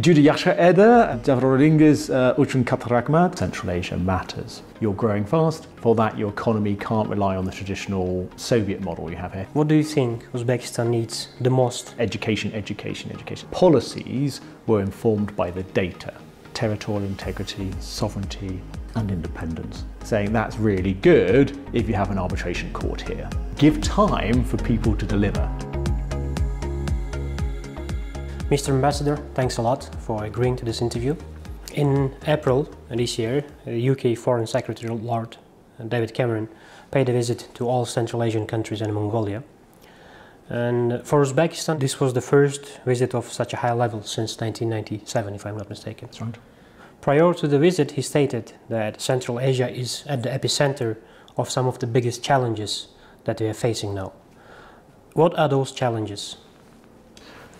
Judy Yasha Eda, Davrolingas Uchun Kataragmat. Central Asia matters. You're growing fast. For that, your economy can't rely on the traditional Soviet model you have here. What do you think Uzbekistan needs the most? Education, education, education. Policies were informed by the data. Territorial integrity, sovereignty, and independence. Saying that's really good if you have an arbitration court here. Give time for people to deliver. Mr. Ambassador, thanks a lot for agreeing to this interview. In April this year, UK Foreign Secretary Lord David Cameron paid a visit to all Central Asian countries and Mongolia. And for Uzbekistan, this was the first visit of such a high level since 1997, if I'm not mistaken. That's right. Prior to the visit, he stated that Central Asia is at the epicenter of some of the biggest challenges that we are facing now. What are those challenges?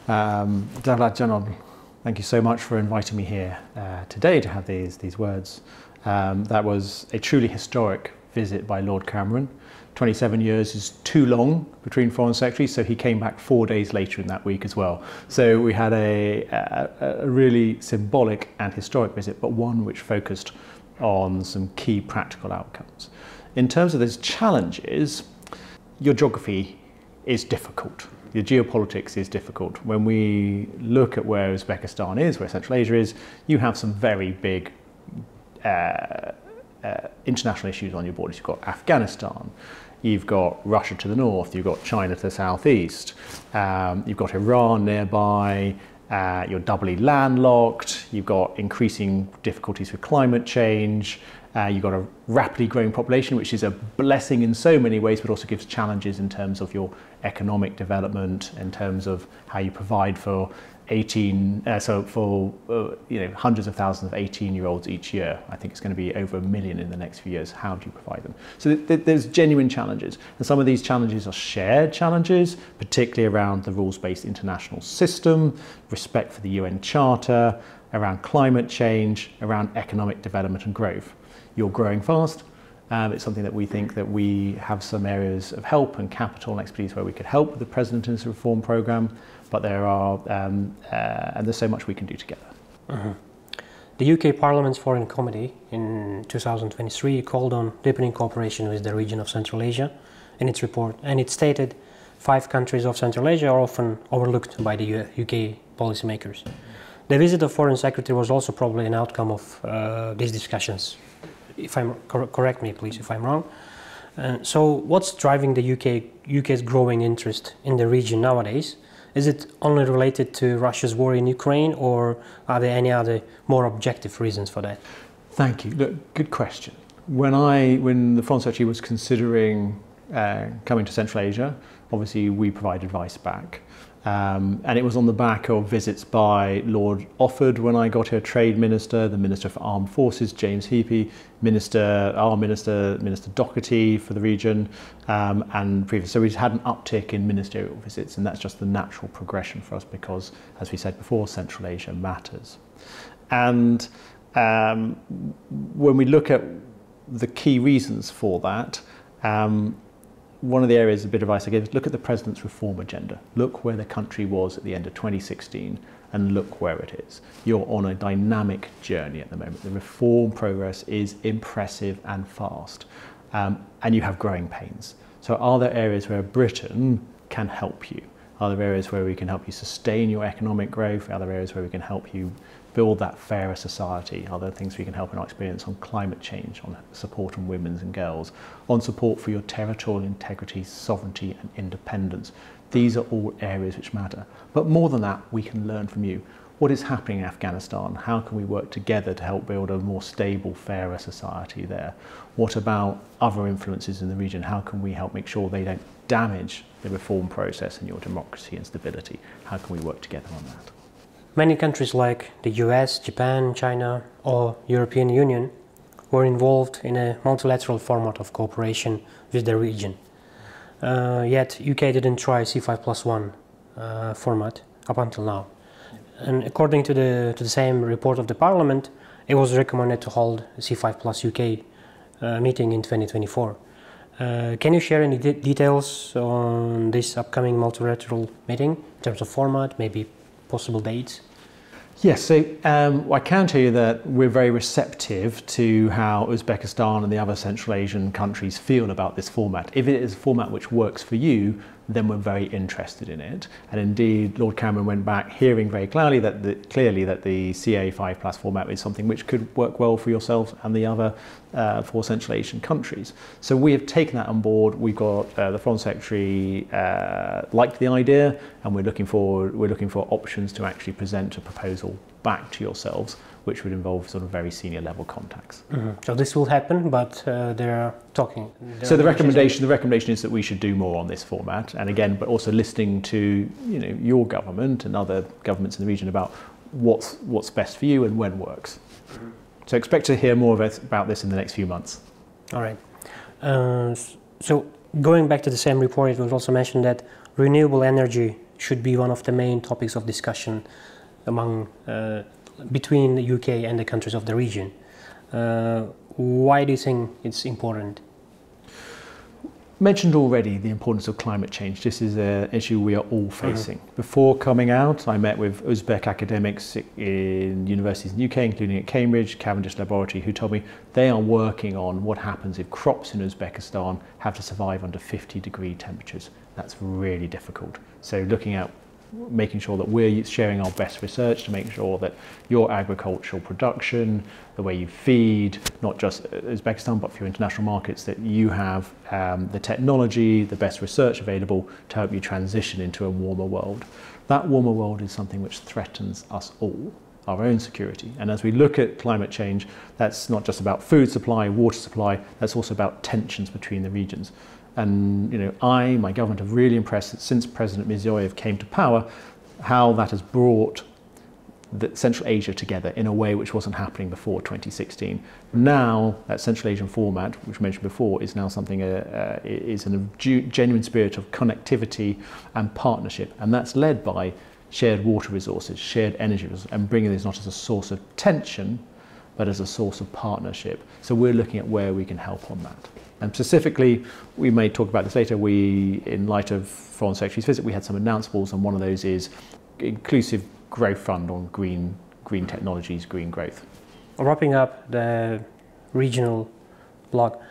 General, thank you so much for inviting me here today to have these words. That was a truly historic visit by Lord Cameron. 27 years is too long between foreign secretaries, so he came back 4 days later in that week as well. So we had a really symbolic and historic visit, but one which focused on some key practical outcomes. In terms of those challenges, your geography is difficult. Your geopolitics is difficult. When we look at where Uzbekistan is, where Central Asia is, you have some very big international issues on your borders. You've got Afghanistan, you've got Russia to the north, you've got China to the southeast, you've got Iran nearby, you're doubly landlocked, you've got increasing difficulties with climate change, you've got a rapidly growing population, which is a blessing in so many ways, but also gives challenges in terms of your economic development, in terms of how you provide for hundreds of thousands of 18-year-olds each year. I think it's going to be over 1 million in the next few years. How do you provide them? So there's genuine challenges, and some of these challenges are shared challenges, particularly around the rules-based international system, respect for the UN Charter, around climate change, around economic development and growth. You're growing fast. It's something that we think that we have some areas of help and capital and expertise where we could help with the President in this reform programme, but there are, and there's so much we can do together. Mm-hmm. The UK Parliament's Foreign Committee in 2023 called on deepening cooperation with the region of Central Asia in its report, and it stated 5 countries of Central Asia are often overlooked by the UK policymakers. The visit of Foreign Secretary was also probably an outcome of these discussions. If I'm correct me, please, if I'm wrong. So, what's driving the UK's growing interest in the region nowadays? Is it only related to Russia's war in Ukraine, or are there any other more objective reasons for that? Thank you. Look, good question. When the Foreign Secretary was considering coming to Central Asia, obviously we provide advice back. And it was on the back of visits by Lord Offord when I got here, Trade Minister, the Minister for Armed Forces, James Heapy, our Minister Doherty for the region, and previous. So we've had an uptick in ministerial visits, and that's just the natural progression for us because, as we said before, Central Asia matters. And when we look at the key reasons for that, one of the areas, a bit of advice I give is look at the President's reform agenda. Look where the country was at the end of 2016 and look where it is. You're on a dynamic journey at the moment. The reform progress is impressive and fast, and you have growing pains. So are there areas where Britain can help you? Are there areas where we can help you sustain your economic growth? Are there areas where we can help you build that fairer society? Are there things we can help in our experience on climate change, on support on women and girls, on support for your territorial integrity, sovereignty and independence? These are all areas which matter. But more than that, we can learn from you. What is happening in Afghanistan? How can we work together to help build a more stable, fairer society there? What about other influences in the region? How can we help make sure they don't damage the reform process and your democracy and stability? How can we work together on that? Many countries like the US, Japan, China or European Union were involved in a multilateral format of cooperation with the region. Yet UK didn't try C5+1 format up until now. And according to the same report of the Parliament, it was recommended to hold a C5 plus UK meeting in 2024. Can you share any details on this upcoming multilateral meeting in terms of format, maybe possible dates? Yes, so I can tell you that we're very receptive to how Uzbekistan and the other Central Asian countries feel about this format. If it is a format which works for you, then we're very interested in it. And indeed, Lord Cameron went back hearing very clearly that the CA5+ format is something which could work well for yourselves and the other 4 Central Asian countries. So we have taken that on board. We've got the Foreign Secretary liked the idea, and we're looking for options to actually present a proposal back to yourselves, which would involve sort of very senior level contacts. Mm-hmm. So this will happen, but they're talking. So the recommendation is that we should do more on this format, and again, but also listening to your government and other governments in the region about what's best for you and when works. Mm-hmm. So expect to hear more about this in the next few months. All right. So going back to the same report, it was also mentioned that renewable energy should be one of the main topics of discussion between the UK and the countries of the region. Why do you think it's important? Mentioned already the importance of climate change. This is an issue we are all facing. Mm-hmm. Before coming out, I met with Uzbek academics in universities in the UK, including at Cambridge, Cavendish Laboratory, who told me they are working on what happens if crops in Uzbekistan have to survive under 50-degree temperatures. That's really difficult. So looking at making sure that we're sharing our best research to make sure that your agricultural production, the way you feed, not just Uzbekistan, but for your international markets, that you have the technology, the best research available to help you transition into a warmer world. That warmer world is something which threatens us all, our own security. And as we look at climate change, that's not just about food supply, water supply, that's also about tensions between the regions. And my government have really impressed that since President Mirziyoyev came to power, how that has brought Central Asia together in a way which wasn't happening before 2016. Now that Central Asian format, which I mentioned before, is now something is in a genuine spirit of connectivity and partnership, and that's led by shared water resources, shared energy resources, and bringing this not as a source of tension, but as a source of partnership. So we're looking at where we can help on that. And specifically, we may talk about this later, in light of Foreign Secretary's visit, we had some announceables, and one of those is Inclusive Growth Fund on green technologies, green growth. Wrapping up the regional block,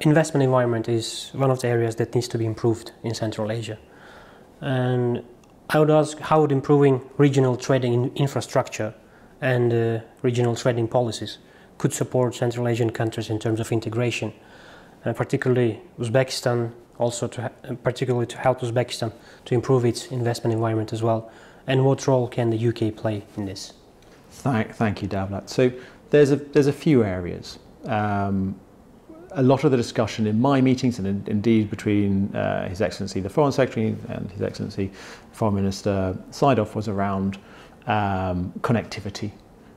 investment environment is one of the areas that needs to be improved in Central Asia. And I would ask, how would improving regional trading infrastructure and regional trading policies could support Central Asian countries in terms of integration, particularly Uzbekistan, particularly to help Uzbekistan to improve its investment environment as well? And what role can the UK play in this? Thank you, Davlat. So there's a few areas. A lot of the discussion in my meetings, and indeed between His Excellency the Foreign Secretary and His Excellency Foreign Minister Saidov, was around connectivity,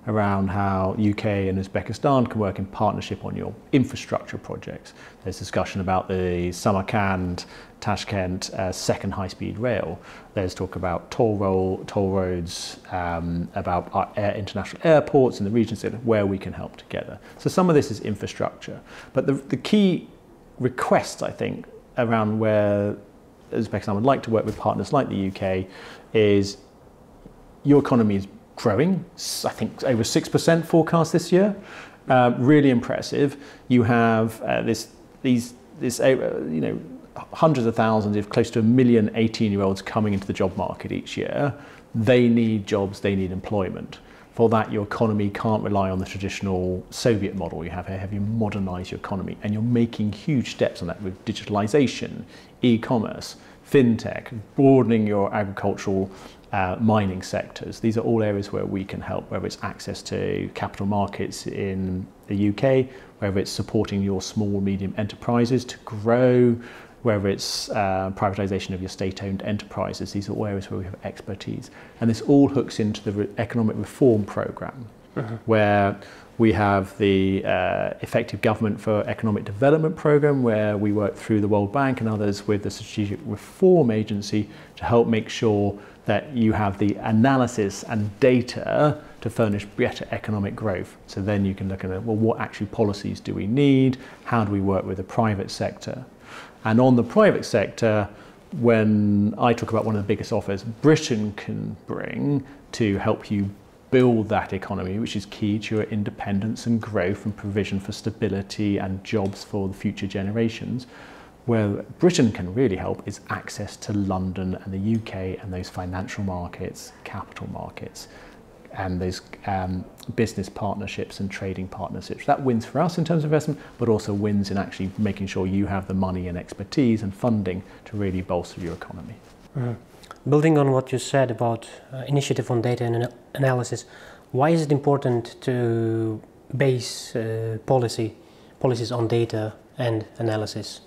around how UK and Uzbekistan can work in partnership on your infrastructure projects. There's discussion about the Samarkand, Tashkent second high-speed rail. There's talk about toll roads, about our international airports in the regions where we can help together. So some of this is infrastructure. But the key request, I think, around where Uzbekistan would like to work with partners like the UK is your economy is growing, I think over 6% forecast this year, really impressive. You have hundreds of thousands, if close to 1 million 18-year-olds coming into the job market each year. They need jobs, they need employment. For that, your economy can't rely on the traditional Soviet model you have here. Have you modernize your economy? And you're making huge steps on that with digitalization, e-commerce, fintech, broadening your agricultural mining sectors. These are all areas where we can help, whether it's access to capital markets in the UK, whether it's supporting your small, medium enterprises to grow, whether it's privatization of your state-owned enterprises. These are all areas where we have expertise. And this all hooks into the economic reform program, where we have the Effective Government for Economic Development program, where we work through the World Bank and others with the Strategic Reform Agency to help make sure that you have the analysis and data to furnish better economic growth. So then you can look at, well, what actually policies do we need? How do we work with the private sector? And on the private sector, when I talk about one of the biggest offers Britain can bring to help you build that economy, which is key to your independence and growth and provision for stability and jobs for the future generations. Where Britain can really help is access to London and the UK and those financial markets, capital markets, and those business partnerships and trading partnerships. That wins for us in terms of investment, but also wins in actually making sure you have the money and expertise and funding to really bolster your economy. Mm-hmm. Building on what you said about initiative on data and analysis, why is it important to base policies on data and analysis?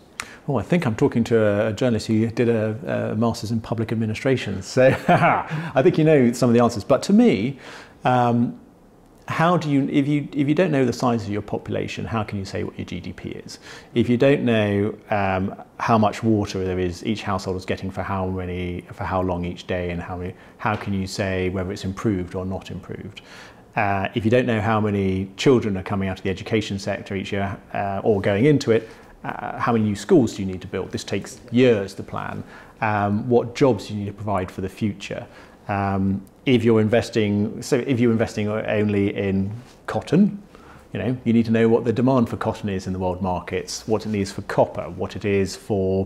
Oh, I think I'm talking to a journalist who did a master's in public administration, so I think you know some of the answers. But to me, how do you, if you don't know the size of your population, how can you say what your GDP is? If you don't know how much water there is each household is getting for how long each day, and how can you say whether it's improved or not improved? If you don't know how many children are coming out of the education sector each year or going into it, how many new schools do you need to build? This takes years to plan. What jobs do you need to provide for the future? If you're investing only in cotton, you need to know what the demand for cotton is in the world markets, what it is for copper, what it is for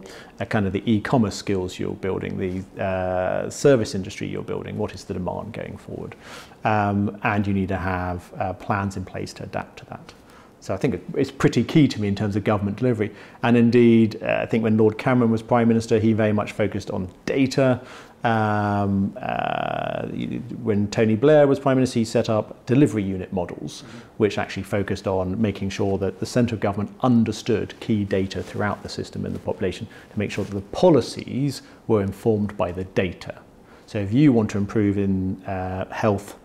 kind of the e-commerce skills you're building, the service industry you're building, what is the demand going forward? And you need to have plans in place to adapt to that. So I think it's pretty key to me in terms of government delivery. And indeed, I think when Lord Cameron was Prime Minister, he very much focused on data. When Tony Blair was Prime Minister, he set up delivery unit models, which actually focused on making sure that the central government understood key data throughout the system and the population to make sure that the policies were informed by the data. So if you want to improve in health,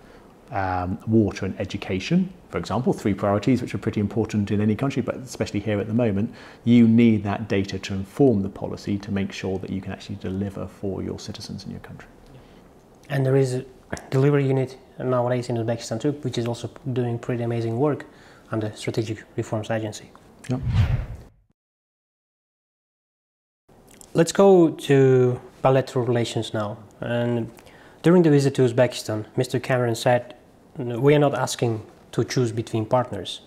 water and education, for example, 3 priorities which are pretty important in any country, but especially here at the moment, you need that data to inform the policy to make sure that you can actually deliver for your citizens in your country. And there is a delivery unit nowadays in Uzbekistan too, which is also doing pretty amazing work under Strategic Reforms Agency. Yep. Let's go to bilateral relations now. And during the visit to Uzbekistan, Mr. Cameron said, we are not asking to choose between partners.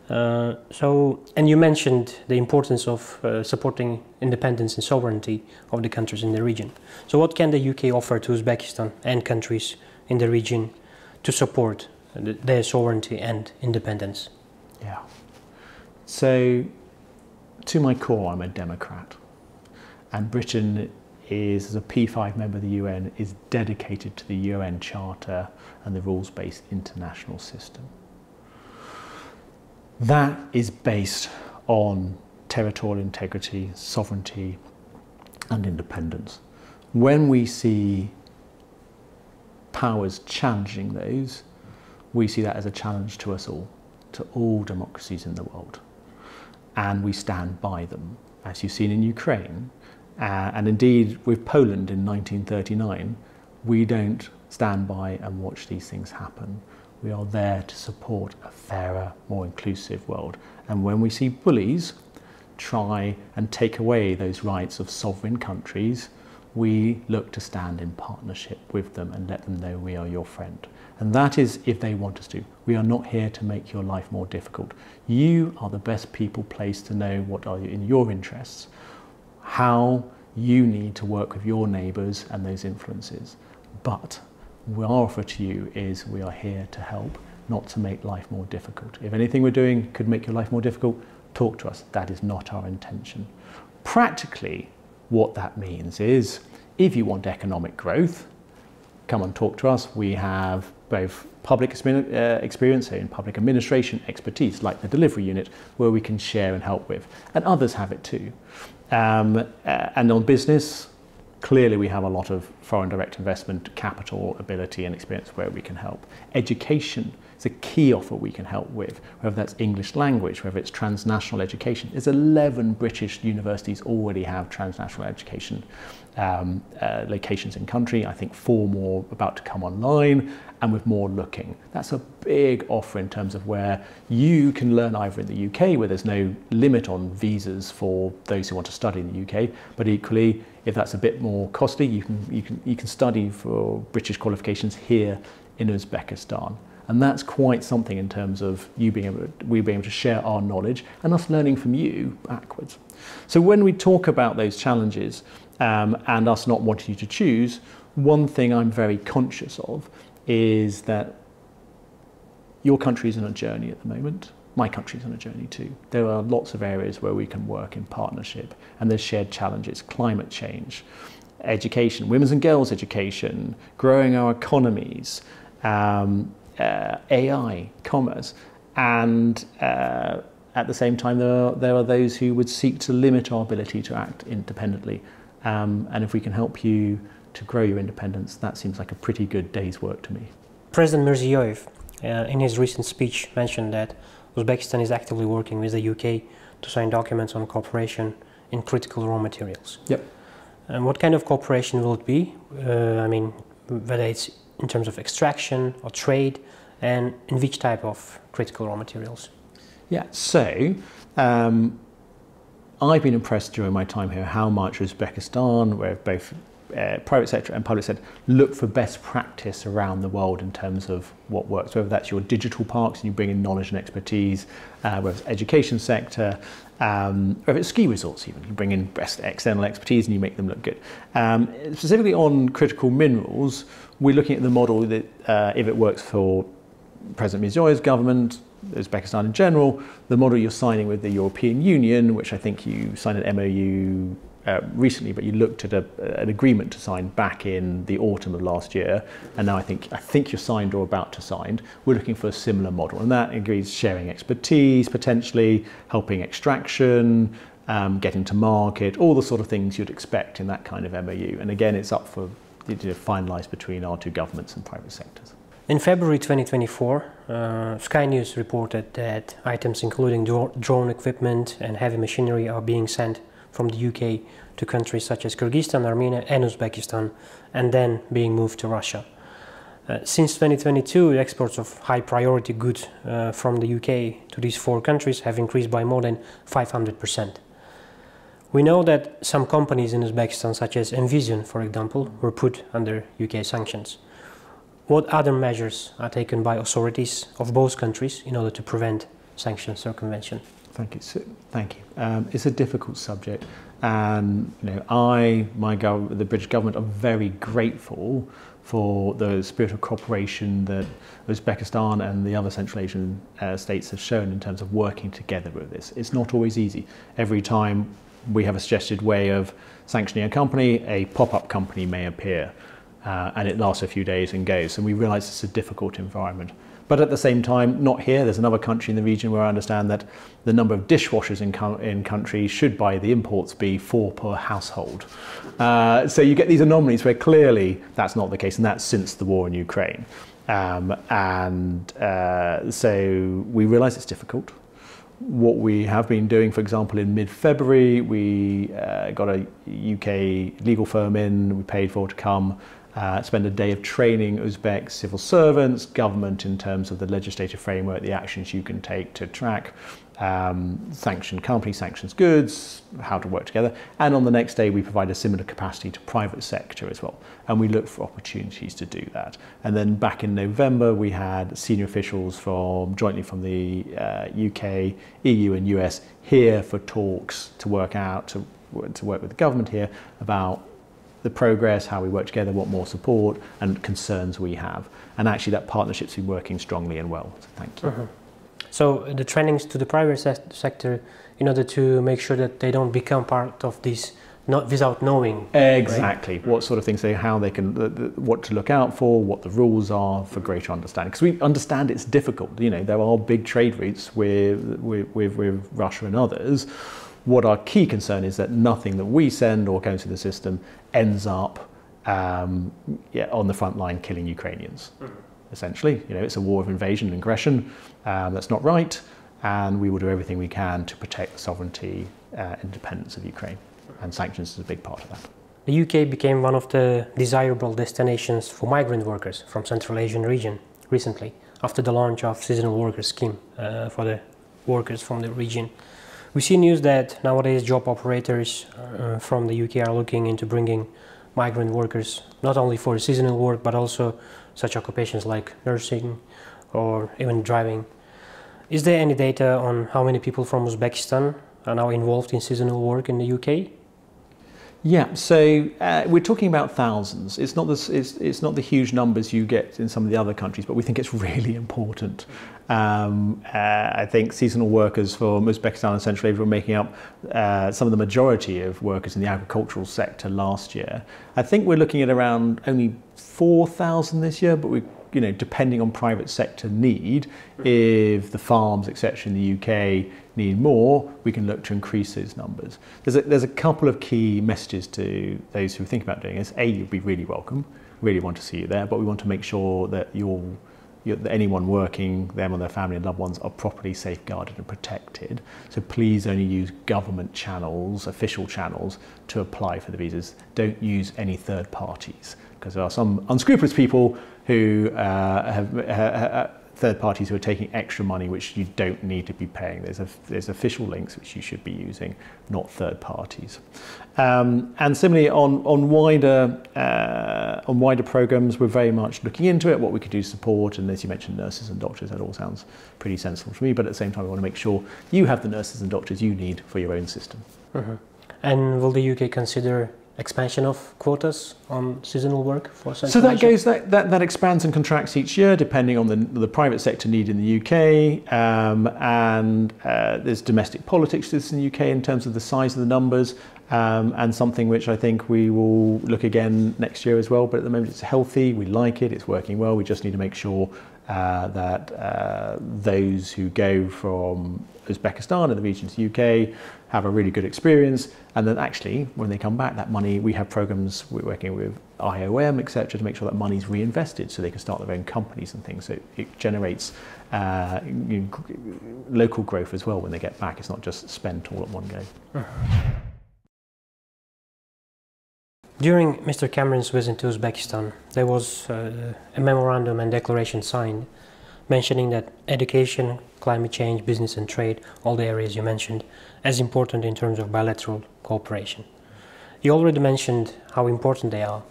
And you mentioned the importance of supporting independence and sovereignty of the countries in the region. So what can the UK offer to Uzbekistan and countries in the region to support their sovereignty and independence? Yeah. So to my core, I'm a Democrat. And Britain is, as a P5 member of the UN, is dedicated to the UN Charter and the rules-based international system. That is based on territorial integrity, sovereignty, and independence. When we see powers challenging those, we see that as a challenge to us all, to all democracies in the world. And we stand by them, as you've seen in Ukraine. And indeed, with Poland in 1939, we don't stand by and watch these things happen. We are there to support a fairer, more inclusive world. And when we see bullies try and take away those rights of sovereign countries, we look to stand in partnership with them and let them know we are your friend. And that is if they want us to. We are not here to make your life more difficult. You are the best people placed to know what are in your interests, how you need to work with your neighbours and those influences. But our offer to you is we are here to help, not to make life more difficult. If anything we're doing could make your life more difficult, talk to us. That is not our intention. Practically, what that means is, if you want economic growth, come and talk to us. We have both public experience in public administration expertise, like the delivery unit, where we can share and help with, and others have it too. And on business, clearly we have a lot of foreign direct investment, capital, ability and experience where we can help. Education is a key offer we can help with, whether that's English language, whether it's transnational education. There's 11 British universities already have transnational education locations in country. I think 4 more about to come online, and with more looking. That's a big offer in terms of where you can learn either in the UK, where there's no limit on visas for those who want to study in the UK, but equally, if that's a bit more costly, you can study for British qualifications here in Uzbekistan. And that's quite something in terms of we being able to share our knowledge and us learning from you backwards. So when we talk about those challenges and us not wanting you to choose, one thing I'm very conscious of is that your country's on a journey at the moment. My country's on a journey too. There are lots of areas where we can work in partnership, and there's shared challenges: climate change, education, women's and girls' education, growing our economies, AI, commerce, and at the same time there are those who would seek to limit our ability to act independently. And if we can help you to grow your independence, that seems like a pretty good day's work to me. President Mirziyoyev, in his recent speech, mentioned that Uzbekistan is actively working with the UK to sign documents on cooperation in critical raw materials. Yep. And what kind of cooperation will it be? I mean, whether it's in terms of extraction or trade, and in which type of critical raw materials? Yeah, so I've been impressed during my time here how much Uzbekistan, where both private sector and public sector look for best practice around the world in terms of what works, whether that's your digital parks and you bring in knowledge and expertise, whether it's education sector, whether it's ski resorts even, you bring in best external expertise and you make them look good. Specifically on critical minerals, we're looking at the model that if it works for President Mirziyoyev's government, Uzbekistan in general, the model you're signing with the European Union, which I think you signed an MOU recently, but you looked at an agreement to sign back in the autumn of last year, and now I think you're signed or about to sign. We're looking for a similar model, and that agrees sharing expertise, potentially helping extraction, getting to market, all the sort of things you'd expect in that kind of MOU. And again, it's up for finalised between our two governments and private sectors. In February 2024, Sky News reported that items including drone equipment and heavy machinery are being sent from the UK to countries such as Kyrgyzstan, Armenia and Uzbekistan, and then being moved to Russia. Since 2022, the exports of high priority goods from the UK to these four countries have increased by more than 500%. We know that some companies in Uzbekistan, such as Envision, for example, were put under UK sanctions. What other measures are taken by authorities of both countries in order to prevent sanction circumvention? Thank you. Thank you. It's a difficult subject, and the British government are very grateful for the spirit of cooperation that Uzbekistan and the other Central Asian states have shown in terms of working together with this. It's not always easy. Every time we have a suggested way of sanctioning a company, a pop-up company may appear. And it lasts a few days and goes, and we realise it's a difficult environment. But at the same time, not here, there's another country in the region where I understand that the number of dishwashers in country should by the imports be 4 per household. So you get these anomalies where clearly that's not the case, and that's since the war in Ukraine. So we realise it's difficult. What we have been doing, for example, in mid-February, we got a UK legal firm in, we paid for to come, spend a day of training Uzbek civil servants, government in terms of the legislative framework, the actions you can take to track sanctioned companies, sanctions goods, how to work together. And on the next day, we provide a similar capacity to private sector as well. And we look for opportunities to do that. And then back in November, we had senior officials jointly from the UK, EU and US here for talks to work with the government here about the progress, how we work together, what more support and concerns we have. And actually that partnership's been working strongly and well. So thank you. Mm-hmm. So the trainings to the private sector in order to make sure that they don't become part of this without knowing. Exactly. Right? What sort of things how they can, what to look out for, what the rules are for greater understanding. Because we understand it's difficult. There are big trade routes with Russia and others. What our key concern is that nothing that we send or goes through the system ends up on the front line killing Ukrainians. Mm-hmm. Essentially, it's a war of invasion and aggression. That's not right, and we will do everything we can to protect the sovereignty, independence of Ukraine, and sanctions is a big part of that. The UK became one of the desirable destinations for migrant workers from Central Asian region recently, after the launch of seasonal worker scheme for the workers from the region. We see news that nowadays job operators from the UK are looking into bringing migrant workers, not only for seasonal work, but also such occupations like nursing or even driving. Is there any data on how many people from Uzbekistan are now involved in seasonal work in the UK? Yeah, so we're talking about thousands. It's not the huge numbers you get in some of the other countries, but we think it's really important. I think seasonal workers from Uzbekistan and Central Asia were making up some of the majority of workers in the agricultural sector last year. I think we're looking at around only 4,000 this year, but we, depending on private sector need, if the farms, etc., in the UK need more, we can look to increase those numbers. There's a couple of key messages to those who think about doing this. A, you'd be really welcome, really want to see you there, but we want to make sure that that anyone working, them and their family and loved ones, are properly safeguarded and protected. So please only use government channels, official channels, to apply for the visas. Don't use any third parties, because there are some unscrupulous people who third parties who are taking extra money which you don't need to be paying. There's official links which you should be using, not third parties. And similarly on wider programs, we're very much looking into it, what we could do to support, and as you mentioned, nurses and doctors, that all sounds pretty sensible to me, but at the same time we want to make sure you have the nurses and doctors you need for your own system. Mm-hmm. And will the UK consider expansion of quotas on seasonal work for Central Asia? So that expands and contracts each year depending on the private sector need in the UK, and there's domestic politics to this in the UK in terms of the size of the numbers, and something which I think we will look again next year as well, but at the moment it's healthy, we like it, it's working well. We just need to make sure that those who go from Uzbekistan and the region to the UK have a really good experience, and then actually when they come back, that money, we have programs, we're working with IOM, etc., to make sure that money's reinvested so they can start their own companies and things. So it generates local growth as well when they get back. It's not just spent all at one go. During Mr. Cameron's visit to Uzbekistan, there was a memorandum and declaration signed mentioning that education, climate change, business and trade, all the areas you mentioned, as important in terms of bilateral cooperation. You already mentioned how important they are.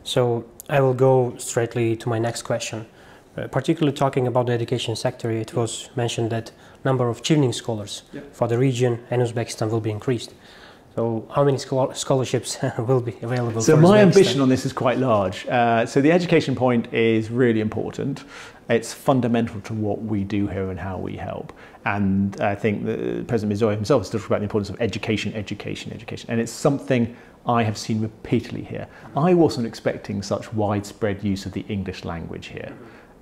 So I will go straightly to my next question. Particularly talking about the education sector, it was mentioned that number of Chevening scholars for the region and Uzbekistan will be increased. So how many scholarships will be available? So my ambition on this is quite large. So the education point is really important. It's fundamental to what we do here and how we help. And I think that President Mirziyoyev himself has talked about the importance of education. And it's something I have seen repeatedly here. I wasn't expecting such widespread use of the English language here.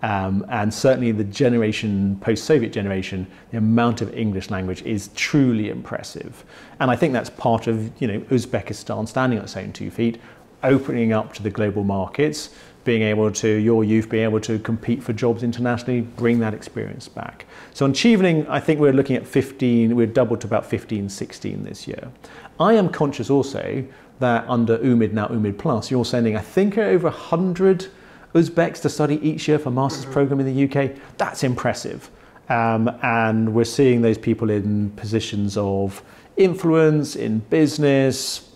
And certainly the generation, post-Soviet generation, the amount of English language is truly impressive. And I think that's part of, Uzbekistan standing on its own 2 feet, opening up to the global markets, being able to, your youth being able to compete for jobs internationally, bring that experience back. So on Chevening, I think we're looking at 15, we're doubled to about 15, 16 this year. I am conscious also that under UMID, now UMID Plus, you're sending, I think, over 100 Uzbeks to study each year for master's program in the UK. That's impressive. And we're seeing those people in positions of influence, in business,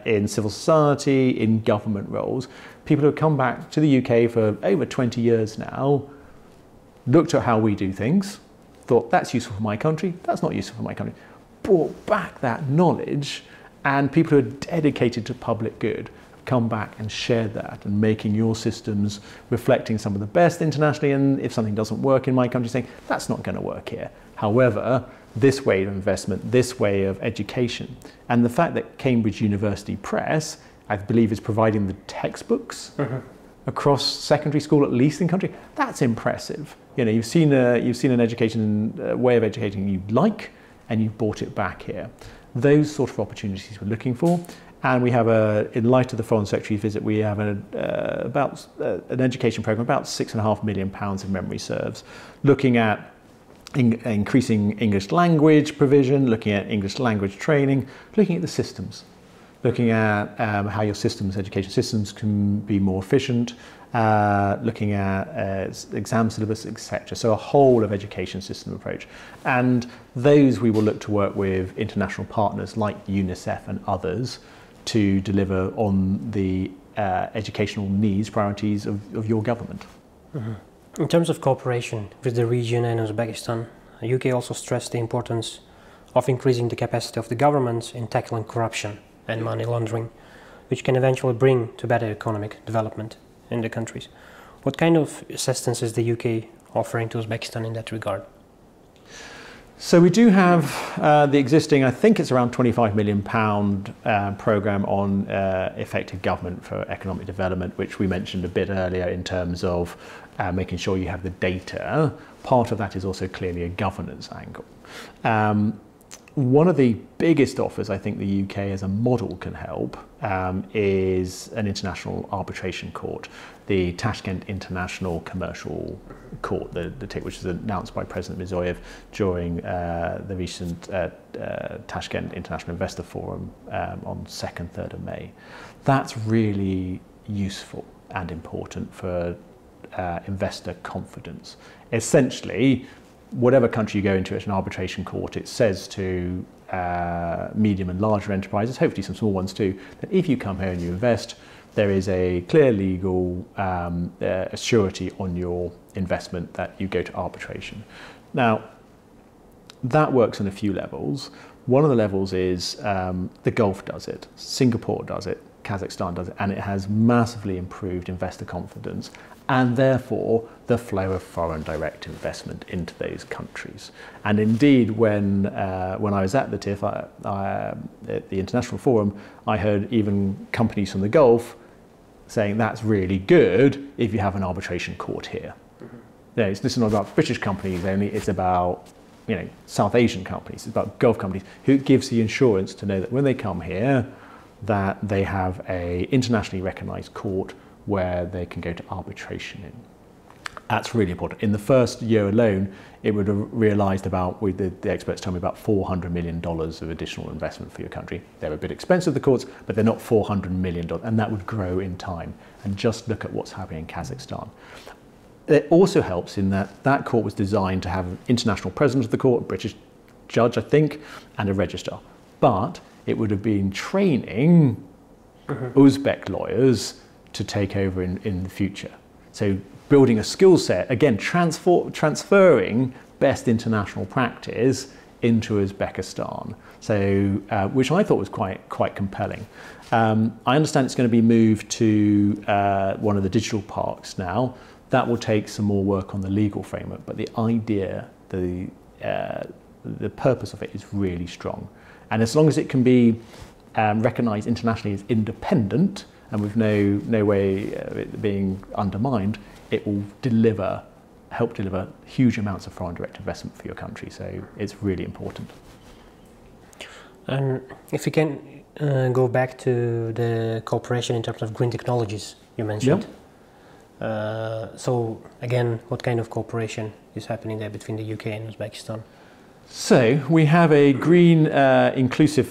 in civil society, in government roles. People who have come back to the UK for over 20 years now, looked at how we do things, thought that's useful for my country, that's not useful for my country, brought back that knowledge, and people who are dedicated to public good come back and share that, and making your systems reflecting some of the best internationally, and if something doesn't work in my country, saying that's not going to work here. However, this way of investment, this way of education, and the fact that Cambridge University Press, I believe, is providing the textbooks across secondary school, at least in country, that's impressive. You've seen an education way of educating you like, and you've brought it back here. Those sort of opportunities we're looking for. And we have in light of the Foreign Secretary's visit, we have an education program, about £6.5 million if memory serves, looking at increasing English language provision, looking at English language training, looking at the systems, looking at how your education systems can be more efficient, looking at exam syllabus, etc. So a whole of education system approach. And those we will look to work with international partners like UNICEF and others to deliver on the educational needs, priorities of your government. Mm-hmm. In terms of cooperation with the region and Uzbekistan, the UK also stressed the importance of increasing the capacity of the governments in tackling corruption and money laundering, which can eventually bring to better economic development in the countries. What kind of assistance is the UK offering to Uzbekistan in that regard? So we do have the existing, I think it's around £25 million programme on effective government for economic development, which we mentioned a bit earlier in terms of making sure you have the data. Part of that is also clearly a governance angle. One of the biggest offers I think the UK as a model can help is an international arbitration court, the Tashkent International Commercial Court, which was announced by President Mirziyoyev during the recent Tashkent International Investor Forum on 2nd, 3rd of May. That's really useful and important for investor confidence. Essentially, whatever country you go into at an arbitration court, it says to medium and larger enterprises, hopefully some small ones too, that if you come here and you invest, there is a clear legal surety on your investment that you go to arbitration. Now, that works on a few levels. One of the levels is the Gulf does it, Singapore does it, Kazakhstan does it, and it has massively improved investor confidence and therefore the flow of foreign direct investment into those countries. And indeed, when I was at the TIF, at the International Forum, I heard even companies from the Gulf saying that's really good if you have an arbitration court here. Mm-hmm. This is not about British companies only, it's about South Asian companies, it's about Gulf companies, who gives the insurance to know that when they come here, that they have an internationally recognised court where they can go to arbitration in. That's really important. In the first year alone, it would have realised about, the experts tell me, about $400 million of additional investment for your country. They're a bit expensive, the courts, but they're not $400 million, and that would grow in time. And just look at what's happening in Kazakhstan. It also helps in that that court was designed to have an international president of the court, a British judge, I think, and a registrar. But it would have been training Uzbek lawyers to take over in the future. So building a skill set, again, transferring best international practice into Uzbekistan, so which I thought was quite compelling. I understand it's going to be moved to one of the digital parks now. That will take some more work on the legal framework, but the idea, the purpose of it is really strong. And as long as it can be recognised internationally as independent and with no way of it being undermined, it will help deliver huge amounts of foreign direct investment for your country. So it's really important. And if we can go back to the cooperation in terms of green technologies you mentioned. Yep. So again, what kind of cooperation is happening there between the UK and Uzbekistan? So we have a green inclusive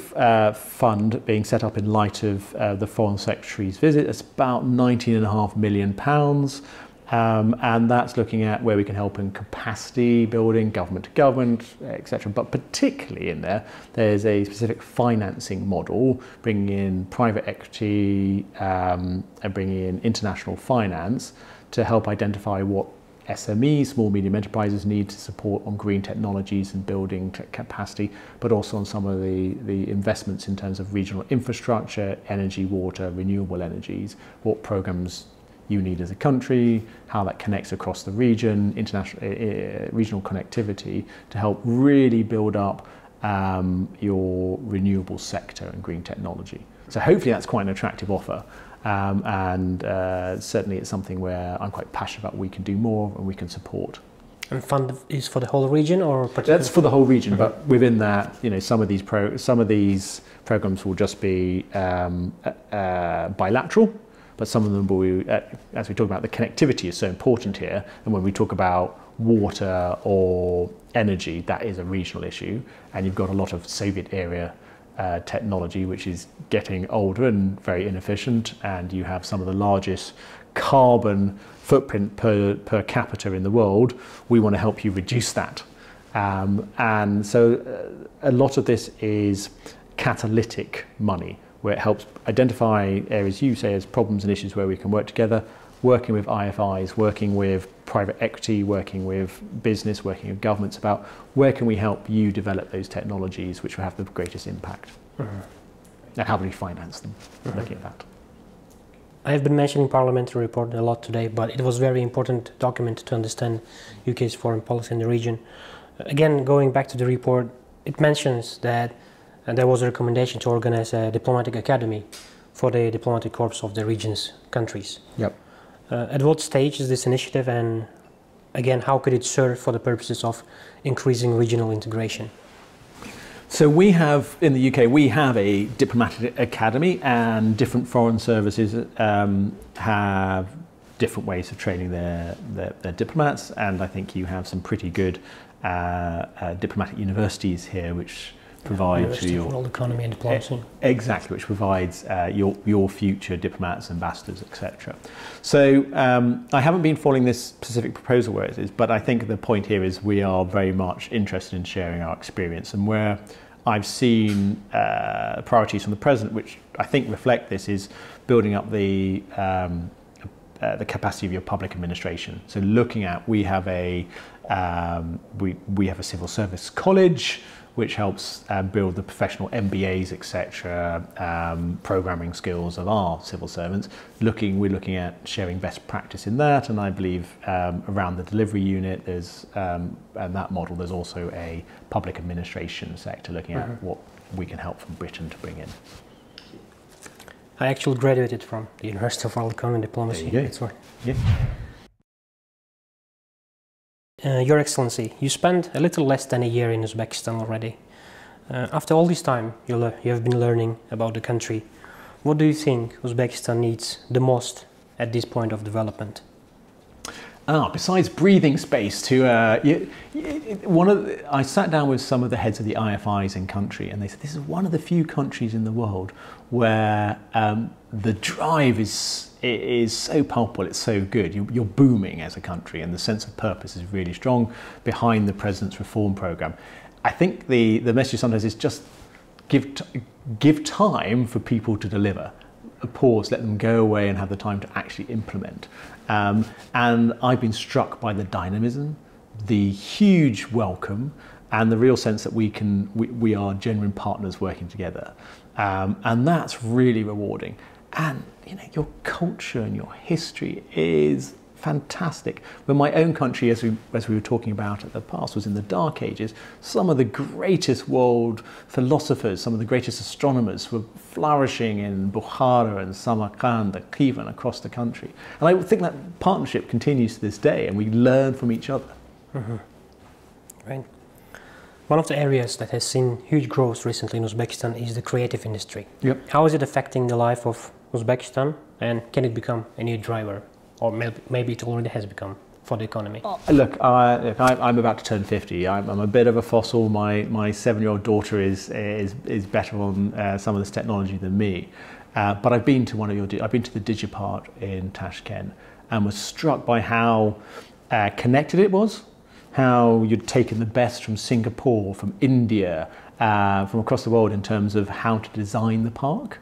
fund being set up in light of the Foreign Secretary's visit. It's about £19.5 million. And that's looking at where we can help in capacity building, government to government, etc. But particularly in there's a specific financing model, bringing in private equity and bringing in international finance to help identify what SMEs, small medium enterprises, need to support on green technologies and building capacity, but also on some of the investments in terms of regional infrastructure, energy, water, renewable energies, what programs you need as a country, how that connects across the region, international regional connectivity to help really build up your renewable sector and green technology. So hopefully that's quite an attractive offer. And certainly it's something where I'm quite passionate about. We can do more and we can support. And fund is for the whole region, or that's for the whole region? Mm-hmm. But within that, some of these programs will just be bilateral, but some of them will be, as we talk about, the connectivity is so important here. And when we talk about water or energy, that is a regional issue. And you've got a lot of Soviet era technology which is getting older and very inefficient, and you have some of the largest carbon footprint per capita in the world. We want to help you reduce that, and so a lot of this is catalytic money, where it helps identify areas you say as problems and issues where we can work together, working with IFIs, working with private equity, working with business, working with governments about where can we help you develop those technologies which will have the greatest impact. And how do we finance them, looking at that. I have been mentioning parliamentary report a lot today, but it was a very important document to understand UK's foreign policy in the region. Again, going back to the report, it mentions that there was a recommendation to organize a diplomatic academy for the diplomatic corps of the region's countries. Yep. At what stage is this initiative, and again, how could it serve for the purposes of increasing regional integration? So we have, in the UK, we have a diplomatic academy, and different foreign services have different ways of training their diplomats, and I think you have some pretty good diplomatic universities here which provide your world economy and diplomacy. Exactly, which provides your future diplomats, ambassadors, etc. So I haven't been following this specific proposal where it is, but I think the point here is we are very much interested in sharing our experience, and where I've seen priorities from the President which I think reflect this is building up the capacity of your public administration. So looking at, we have a civil service college which helps build the professional MBAs, etc., programming skills of our civil servants. We're looking at sharing best practice in that, and I believe around the delivery unit, there's and that model, there's also a public administration sector looking at what we can help from Britain to bring in. I actually graduated from the University of World Economy and Diplomacy. There you go. Your Excellency, you spent a little less than a year in Uzbekistan already. After all this time you have been learning about the country, what do you think Uzbekistan needs the most at this point of development? Besides breathing space, I sat down with some of the heads of the IFIs in country, and they said this is one of the few countries in the world where the drive is so palpable, it's so good. You're booming as a country, and the sense of purpose is really strong behind the President's reform programme. I think the message sometimes is just give time for people to deliver. A pause, let them go away and have the time to actually implement. And I've been struck by the dynamism, the huge welcome, and the real sense that we are genuine partners working together. And that's really rewarding. And your culture and your history is fantastic. When my own country, as we were talking about at the past, was in the Dark Ages, some of the greatest world philosophers, some of the greatest astronomers were flourishing in Bukhara and Samarkand and Khivan across the country. And I think that partnership continues to this day, and we learn from each other. Right. One of the areas that has seen huge growth recently in Uzbekistan is the creative industry. Yep. How is it affecting the life of Uzbekistan, and can it become a new driver? Or maybe it already has become for the economy? Look, I'm about to turn 50. I'm a bit of a fossil. My 7-year-old daughter is better on some of this technology than me. But I've been to I've been to the Digipart in Tashkent, and was struck by how connected it was. How you'd taken the best from Singapore, from India, from across the world in terms of how to design the park.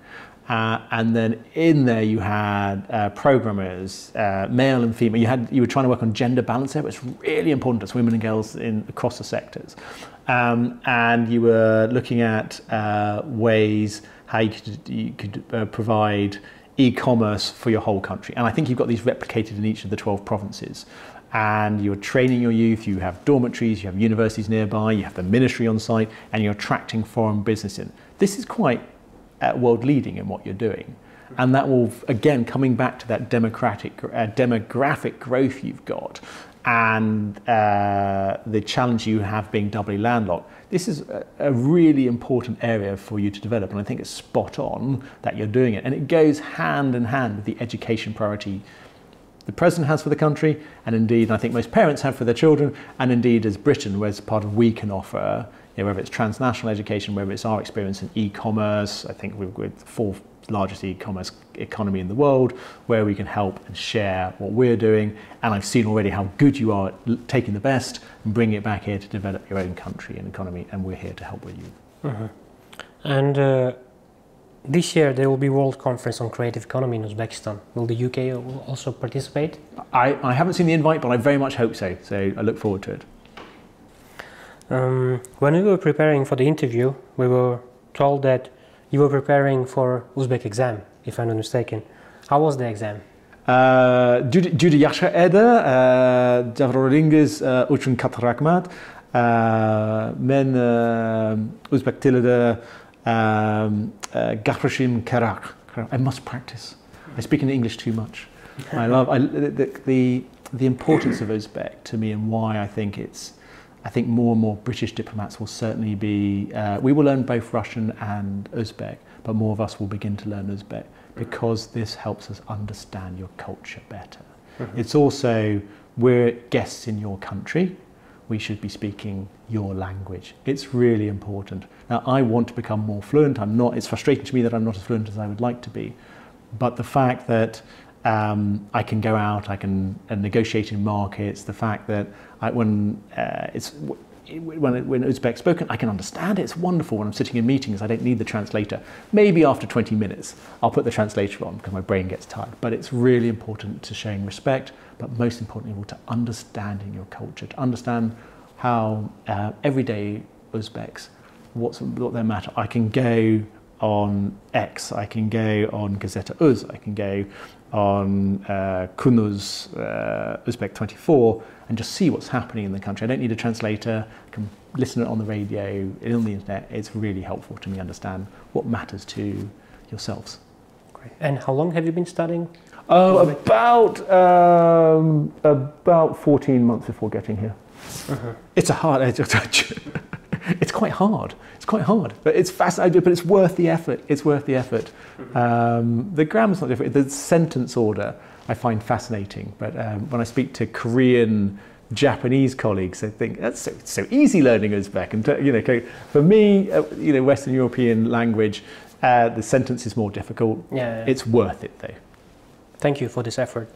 And then in there you had programmers, male and female. You were trying to work on gender balance there, but it's really important as women and girls across the sectors. And you were looking at ways how you could provide e-commerce for your whole country. And I think you've got these replicated in each of the 12 provinces. And you're training your youth, you have dormitories, you have universities nearby, you have the ministry on site, and you're attracting foreign business in. This is quite world leading in what you're doing. And that will, again, coming back to that demographic growth you've got, and the challenge you have being doubly landlocked, this is a really important area for you to develop. And I think it's spot on that you're doing it. And it goes hand in hand with the education priority the President has for the country, and indeed I think most parents have for their children, and indeed as Britain, where's part of we can offer, whether it's transnational education, whether it's our experience in e-commerce. I think we're the 4th largest e-commerce economy in the world, where we can help and share what we're doing. And I've seen already how good you are at taking the best and bringing it back here to develop your own country and economy, and we're here to help with you. And This year there will be World Conference on Creative Economy in Uzbekistan. Will the UK also participate? I haven't seen the invite, but I very much hope so. So I look forward to it. When we were preparing for the interview, we were told that you were preparing for Uzbek exam, if I'm not mistaken. How was the exam? Juda yaxshi edi. Javroringiz uchun katta rahmat. Men Uzbek tilida gapirishim kerak. I must practice. I speak in English too much. I love the importance of Uzbek to me, and why I think more and more British diplomats will certainly be. We will learn both Russian and Uzbek, but more of us will begin to learn Uzbek because this helps us understand your culture better. It's also, we're guests in your country. We should be speaking your language. It's really important. Now, I want to become more fluent. I'm not. It's frustrating to me that I'm not as fluent as I would like to be. But the fact that I can go out, I can negotiate in markets, the fact that when Uzbek spoken, I can understand it. It's wonderful when I'm sitting in meetings. I don't need the translator. Maybe after 20 minutes, I'll put the translator on because my brain gets tired. But it's really important to showing respect, but most importantly, to understanding your culture, to understand how everyday Uzbeks, what their matter. I can go on X, I can go on Gazeta Uz, I can go on Kunuz, Uzbek 24, and just see what's happening in the country. I don't need a translator. I can listen to it on the radio, on the internet. It's really helpful to me understand what matters to yourselves. Great. And how long have you been studying? Oh, about 14 months before getting here. It's a hard. It's quite hard. It's quite hard, but it's fascinating. But it's worth the effort. It's worth the effort. The grammar's not different. The sentence order I find fascinating. But when I speak to Korean, Japanese colleagues, they think that's so easy learning Uzbek. And for me, Western European language, the sentence is more difficult. Yeah. It's worth it though. Thank you for this effort.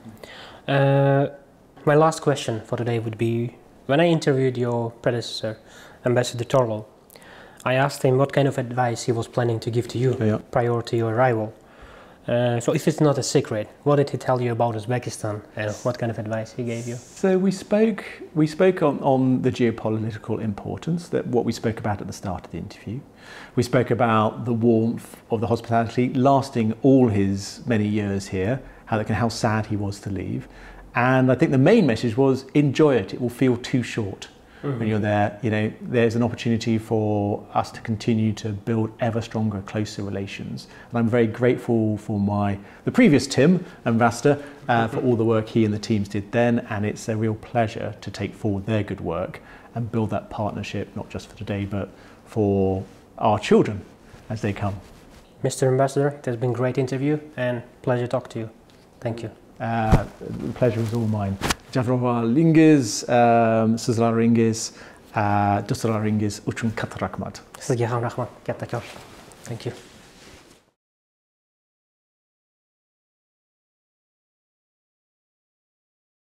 My last question for today would be: when I interviewed your predecessor, Ambassador Torlo, I asked him what kind of advice he was planning to give to you prior to your arrival. So if it's not a secret, what did he tell you about Uzbekistan and what kind of advice he gave you? So we spoke on the geopolitical importance, that what we spoke about at the start of the interview. We spoke about the warmth of the hospitality lasting all his many years here, how sad he was to leave. And I think the main message was enjoy it. It will feel too short. When you're there, there's an opportunity for us to continue to build ever stronger, closer relations. And I'm very grateful for the previous Tim, Ambassador, for all the work he and the teams did then. And it's a real pleasure to take forward their good work and build that partnership, not just for today, but for our children as they come. Mr. Ambassador, it has been a great interview and pleasure to talk to you. Thank you. The pleasure is all mine. Javrovalingiz, Sizlaringiz, Dostlaringiz uchun katta rahmat. Sizga ham rahmat, kattakon. Thank you.